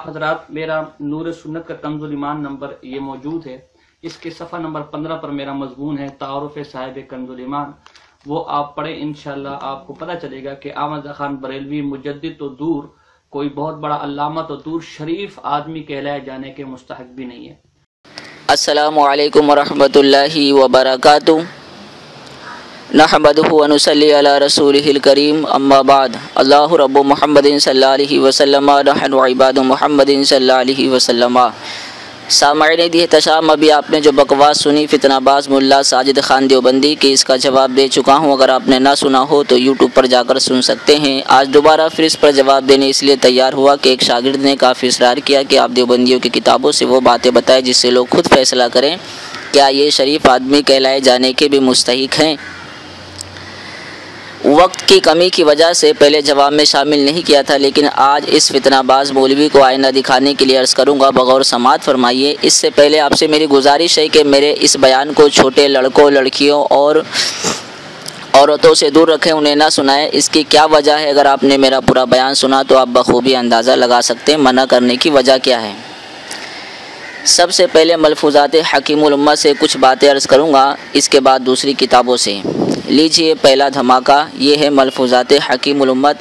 आप हजरात मेरा नूर सुन्नत का कंजुल ईमान नंबर ये मौजूद है। इसके सफ़ा नंबर 15 पर मेरा मजमून है तारुफ साहिब कंजुल ईमान। वो आप पढ़े, इंशाल्लाह आपको पता चलेगा कि अहमद खान बरेलवी मुजद्दिद तो दूर, कोई बहुत बड़ा अल्लामा तो दूर, शरीफ आदमी कहलाए जाने के मुस्तहक भी नहीं है। अस्सलामु अलैकुम वरहमतुल्लाहि वबरकातुहू। नहमदुहु व नुसल्ली अला रसूलिहिल करीम, अम्मा बाद। अल्लाहु रब्बु मुहम्मदिन सल्लल्लाहु अलैहि वसल्लम नहनु इबादु मुहम्मदिन सल्लल्लाहु अलैहि वसल्लम। सामईन दी तशाम, अभी आपने जो बकवास सुनी फितनाबाज मुल्ला साजिद खान देवबंदी की, इसका जवाब दे चुका हूँ। अगर आपने ना सुना हो तो यूट्यूब पर जाकर सुन सकते हैं। आज दोबारा फिर इस पर जवाब देने इसलिए तैयार हुआ कि एक शागिर्द ने काफ़ी इसरार किया कि आप देवबंदियों की किताबों से वो बातें बताएं जिससे लोग खुद फैसला करें क्या ये शरीफ आदमी कहलाए जाने के भी मुस्तहिक हैं। वक्त की कमी की वजह से पहले जवाब में शामिल नहीं किया था, लेकिन आज इस फितनाबाज मौलवी को आईना दिखाने के लिए अर्ज़ करूँगा। बगौर समात फरमाइए। इससे पहले आपसे मेरी गुजारिश है कि मेरे इस बयान को छोटे लड़कों, लड़कियों और औरतों से दूर रखें, उन्हें ना सुनाएं। इसकी क्या वजह है? अगर आपने मेरा पूरा बयान सुना तो आप बखूबी अंदाज़ा लगा सकते हैं मना करने की वजह क्या है। सबसे पहले मलफूज़ात हकीमुल उम्मत से कुछ बातें अर्ज़ करूँगा, इसके बाद दूसरी किताबों से। लीजिए पहला धमाका, ये है मलफूज़ात हकीमुल उम्मत।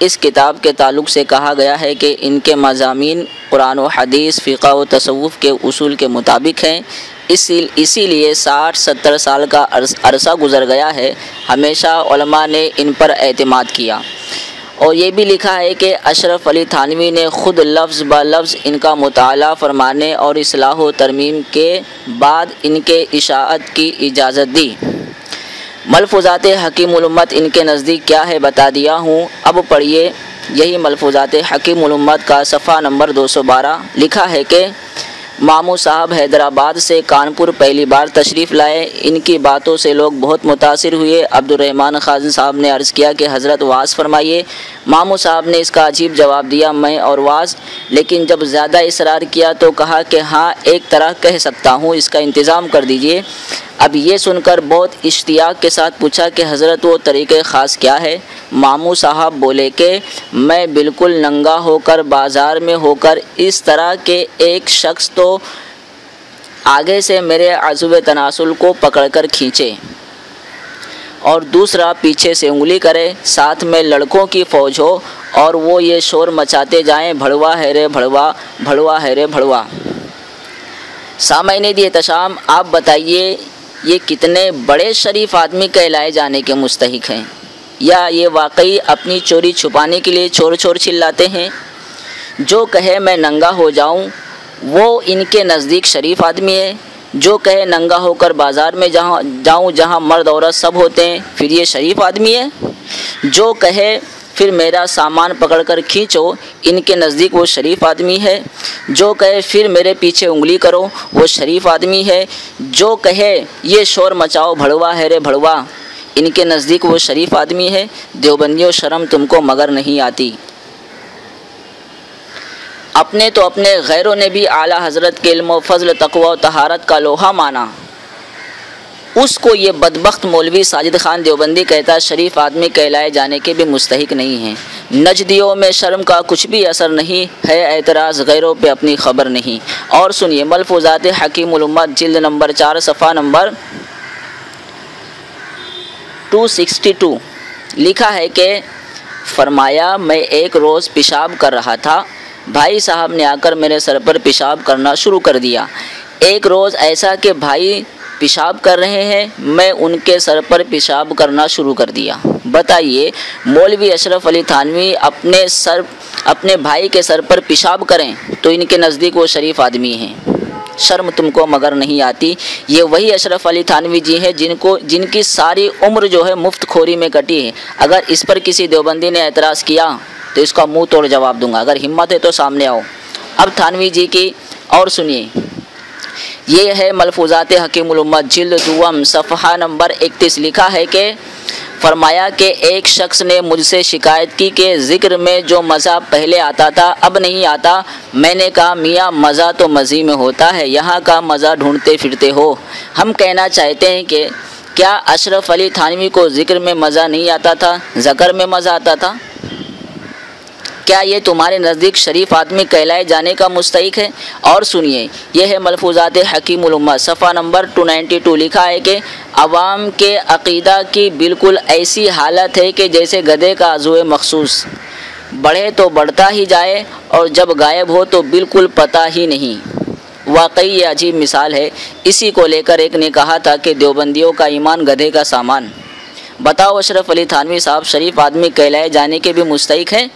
इस किताब के ताल्लुक़ से कहा गया है कि इनके मज़ामीन कुरान व हदीस, फ़िक़्ह व तसव्वुफ़ के उसूल के मुताबिक हैं। इसीलिए 60-70 साल का अरसा गुज़र गया है, हमेशा उलमा ने इन पर एतमाद किया। और ये भी लिखा है कि अशरफ अली थानवी ने ख़ुद लफ्ज़ ब लफ्ज़ इनका मुताला फ़रमाने और इस्लाह व तरमीम के बाद इनके इशाअत की इजाज़त दी। मलफूज़ात हकीमुल उम्मत इनके नज़दीक क्या है बता दिया हूँ। अब पढ़िए, यही मलफूज़ात हकीमुल उम्मत का सफ़ा नंबर 212। लिखा है कि मामू साहब हैदराबाद से कानपुर पहली बार तशरीफ़ लाए। इनकी बातों से लोग बहुत मुतासिर हुए। अब्दुर्रहमान खान साहब ने अर्ज़ किया कि हज़रत वाज़ फरमाइए। मामू साहब ने इसका अजीब जवाब दिया, मैं और वाज़। लेकिन जब ज़्यादा इसरार किया तो कहा कि हाँ, एक तरह कह सकता हूँ, इसका इंतज़ाम कर दीजिए। अब ये सुनकर बहुत इश्तियाक के साथ पूछा कि हज़रत वो तरीक़े ख़ास क्या है। मामू साहब बोले कि मैं बिल्कुल नंगा होकर बाज़ार में होकर इस तरह के एक शख्स तो आगे से मेरे आज़ुब तनासुल को पकड़कर खींचे और दूसरा पीछे से उंगली करे, साथ में लड़कों की फ़ौज हो और वो ये शोर मचाते जाएं, भड़वा है रे भड़वा, भड़वा है रे भड़वा। सामईन दिए तशाम, आप बताइए ये कितने बड़े शरीफ आदमी कहलाए जाने के मुस्तहिक हैं, या ये वाकई अपनी चोरी छुपाने के लिए चोर चोर चिल्लाते हैं। जो कहे मैं नंगा हो जाऊं वो इनके नज़दीक शरीफ आदमी है। जो कहे नंगा होकर बाज़ार में जाऊं जहां मर्द औरत सब होते हैं, फिर ये शरीफ आदमी है। जो कहे फिर मेरा सामान पकड़कर खींचो, इनके नज़दीक वो शरीफ आदमी है। जो कहे फिर मेरे पीछे उंगली करो, वो शरीफ आदमी है। जो कहे ये शोर मचाओ, भड़वा है रे भड़वा, इनके नज़दीक वो शरीफ आदमी है। देवबंदियों, शर्म तुमको मगर नहीं आती। अपने तो अपने गैरों ने भी आला हज़रत के इल्म व फ़ज़्ल, तक़वा व तहारत का लोहा माना, उसको ये बदबख्त मौलवी साजिद खान देवबंदी कहता शरीफ आदमी कहलाए जाने के भी मुस्तहिक नहीं हैं। नजदियों में शर्म का कुछ भी असर नहीं है, एतराज़ गैरों पे अपनी खबर नहीं। और सुनिए, मलफूज़ात हकीमुल उम्मत जिल्द नंबर 4 सफ़ा नंबर 262। लिखा है कि फरमाया, मैं एक रोज़ पेशाब कर रहा था, भाई साहब ने आकर मेरे सर पर पेशाब करना शुरू कर दिया। एक रोज़ ऐसा कि भाई पेशाब कर रहे हैं, मैं उनके सर पर पेशाब करना शुरू कर दिया। बताइए, मौलवी अशरफ अली थानवी अपने भाई के सर पर पेशाब करें तो इनके नज़दीक वो शरीफ आदमी हैं। शर्म तुमको मगर नहीं आती। ये वही अशरफ अली थानवी जी हैं जिनकी सारी उम्र जो है मुफ्त खोरी में कटी है। अगर इस पर किसी देवबंदी ने एतराज़ किया तो इसका मुंह तोड़ जवाब दूंगा। अगर हिम्मत है तो सामने आओ। अब थानवी जी की और सुनिए, ये है मलफूज़ात हकीमुल उम्मत जिल्द दुआम सफ़हा नंबर 31। लिखा है कि फरमाया कि एक शख्स ने मुझसे शिकायत की कि ज़िक्र में जो मज़ा पहले आता था अब नहीं आता। मैंने कहा, मियाँ मज़ा तो मज़ी में होता है, यहाँ का मज़ा ढूंढते फिरते हो। हम कहना चाहते हैं कि क्या अशरफ अली थानवी को ज़िक्र में मज़ा नहीं आता था, ज़कर में मज़ा आता था? क्या ये तुम्हारे नज़दीक शरीफ आदमी कहलाए जाने का मुस्तहिक है? और सुनिए, यह है मलफूज़ात हकीमुल उम्मत, सफ़ा नंबर 292। लिखा है कि अवाम के अक़ीदा की बिल्कुल ऐसी हालत है कि जैसे गधे का अज़ुए मखसूस, बढ़े तो बढ़ता ही जाए और जब गायब हो तो बिल्कुल पता ही नहीं। वाकई ये अजीब मिसाल है। इसी को लेकर एक ने कहा था कि देवबंदियों का ईमान गधे का सामान। बताओ अशरफ अली थानवी साहब शरीफ आदमी कहलाए जाने के भी मुस्तहिक हैं?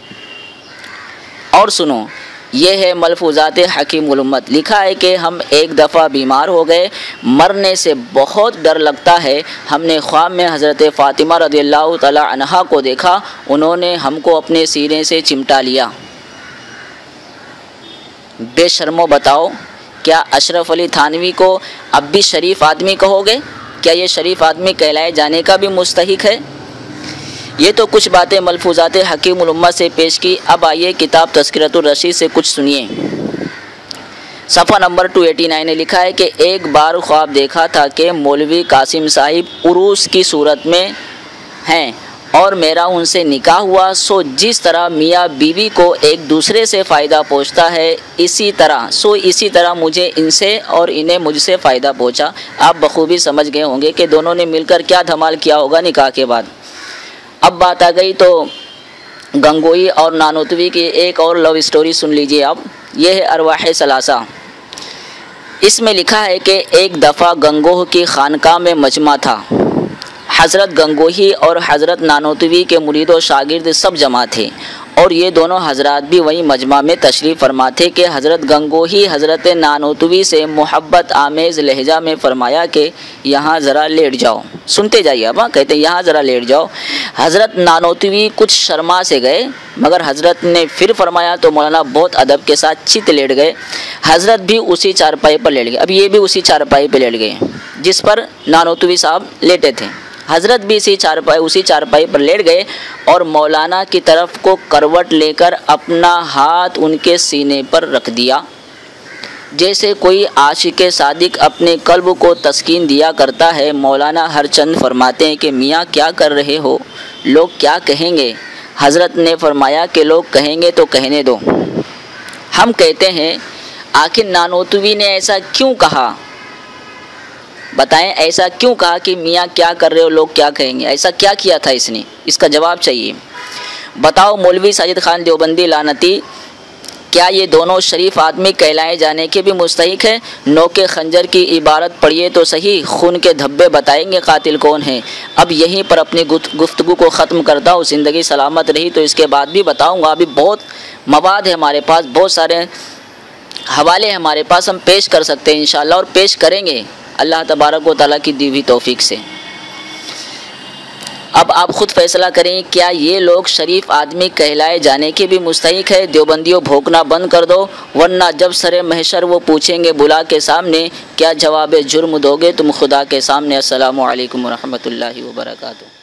और सुनो, ये है मलफूज़ात हकीमुल उम्मत। लिखा है कि हम एक दफ़ा बीमार हो गए, मरने से बहुत डर लगता है। हमने ख्वाब में हज़रत फ़ातिमा रज़ियल्लाहु तआला अन्हा को देखा, उन्होंने हमको अपने सीने से चिमटा लिया। बेशर्मो, बताओ क्या अशरफ अली थानवी को अब भी शरीफ आदमी कहोगे? क्या ये शरीफ आदमी कहलाए जाने का भी मुस्तहिक है? ये तो कुछ बातें मलफूज़ात हकीमुल उम्मत से पेश की। अब आइए किताब तज़किरतुर रशीद से कुछ सुनिए। सफ़ा नंबर 289 ने लिखा है कि एक बार ख्वाब देखा था कि मौलवी कासिम साहिब उरूस की सूरत में हैं और मेरा उनसे निकाह हुआ। सो जिस तरह मियाँ बीवी को एक दूसरे से फ़ायदा पहुँचता है, इसी तरह मुझे इनसे और इन्हें मुझसे फ़ायदा पहुँचा। आप बखूबी समझ गए होंगे कि दोनों ने मिलकर क्या धमाल किया होगा निकाह के बाद। अब बात आ गई तो गंगोई और नानोतवी की एक और लव स्टोरी सुन लीजिए। अब यह है अरवाह सलासा। इसमें लिखा है कि एक दफ़ा गंगोह की खानकाह में मजमा था। हज़रत गंगोही और हज़रत नानोतवी के मुरीद और शागिर्द सब जमा थे और ये दोनों हज़रात भी वहीं मजमा में तशरीफ़ फरमा थे कि हज़रत गंगोही हज़रत नानोतवी से मोहब्बत आमेज़ लहजा में फ़रमाया कि यहाँ ज़रा लेट जाओ। सुनते जाइए अब। कहते हैं यहाँ ज़रा लेट जाओ। हज़रत नानोतवी कुछ शर्मा से गए, मगर हज़रत ने फिर फरमाया तो मौलाना बहुत अदब के साथ चित लेट गए। हज़रत भी उसी चारपाई पर लेट गए। अब ये भी उसी चारपाई पर लेट गए जिस पर नानोतवी साहब लेटे थे। हज़रत भी उसी चारपाई पर लेट गए और मौलाना की तरफ को करवट लेकर अपना हाथ उनके सीने पर रख दिया, जैसे कोई आशिक सादिक अपने कल्ब को तस्कीन दिया करता है। मौलाना हर चंद फरमाते हैं कि मियाँ क्या कर रहे हो, लोग क्या कहेंगे? हज़रत ने फरमाया कि लोग कहेंगे तो कहने दो। हम कहते हैं आखिर नानोतवी ने ऐसा क्यों कहा? बताएं, ऐसा क्यों कहा कि मियाँ क्या कर रहे हो, लोग क्या कहेंगे? ऐसा क्या किया था इसने? इसका जवाब चाहिए। बताओ मौलवी साजिद खान देवबंदी लानती, क्या ये दोनों शरीफ आदमी कहलाए जाने के भी मुस्तहिक है? नोके खंजर की इबारत पढ़िए तो सही, खून के धब्बे बताएंगे कातिल कौन है। अब यहीं पर अपनी गुफ्तगू को ख़त्म करता हूँ। ज़िंदगी सलामत रही तो इसके बाद भी बताऊँगा। अभी बहुत मवाद है हमारे पास, बहुत सारे हवाले हैं हमारे पास, हम पेश कर सकते हैं इंशाअल्लाह और पेश करेंगे अल्लाह तबारक व तआला की दी हुई तौफीक से। अब आप ख़ुद फैसला करें, क्या ये लोग शरीफ आदमी कहलाए जाने के भी मुस्तहिक है? देवबंदियों भोंकना बंद कर दो, वरना जब सरे महशर वो पूछेंगे बुला के सामने, क्या जवाब जुर्म दोगे तुम खुदा के सामने? अस्सलामु अलैकुम व रहमतुल्लाहि व बरकातुहू।